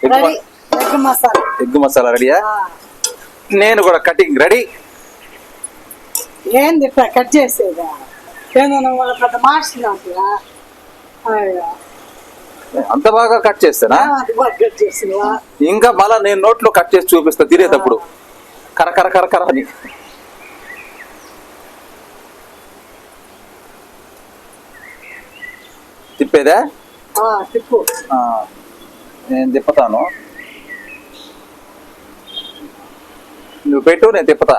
Egg masala రెడీయా? నేను కూడా కటింగ్ రెడీ. ఏంది కట్ చేసేదా? వాళ్ళ పెద్ద మాస్టర్ అంత బాగా కట్ చేస్తానా? ఇంకా మళ్ళా నేను నోట్లో కట్ చేసి చూపిస్తా తినేటప్పుడు. కరకర కరకర అని తిప్పేదా? తిప్పు. నేను తిప్పుతాను, నువ్వు పెట్టు, నేను తిప్పుతా.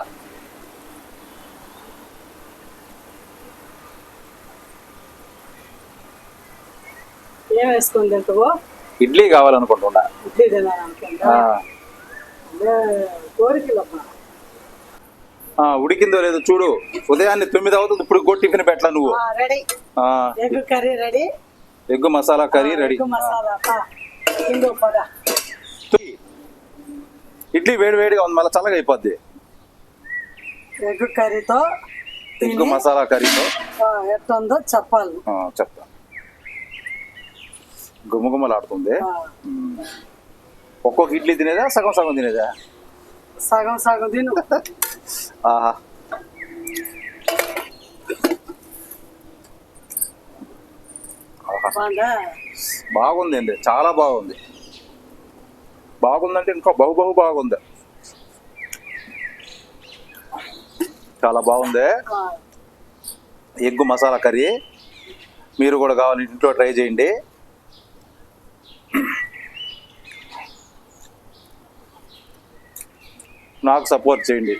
ఏం వేసుకుని తింటావు? ఇడ్లీ కావాలనుకుంటున్నా. ఇడ్లీ తినాలనుకుంటా. కోరికలమ్మా. ఉడికిందో లేదో చూడు. ఉదయాన్నే 9 అవుతుంది, ఇప్పుడు కూడా టిఫిన్ పెట్టలా నువ్వు. Ready. Egg curry ready. Egg masala curry ready. Idli వేడి వేడిగా ఉంది, మళ్ళీ చల్లగా అయిపోద్ది. ఎగ్ కర్రీతో, ఎగ్ మసాలా కర్రీతో ఎట్టుందో చెప్పాలి. చెప్తా. గుమ్మగుమ్మలాడుతుంది. ఒక్కొక్క ఇడ్లీ తినేదా, సగం సగం తినేదా? సగం సగం తిను. ఆహా, బాగుంది అండి, చాలా బాగుంది. బాగుందంటే ఇంకా బహు బాగుంది, చాలా బాగుంది. ఎగ్ మసాలా కర్రీ మీరు కూడా కావాలి ఇంట్లో ట్రై చేయండి. నాకు సపోర్ట్ చేయండి.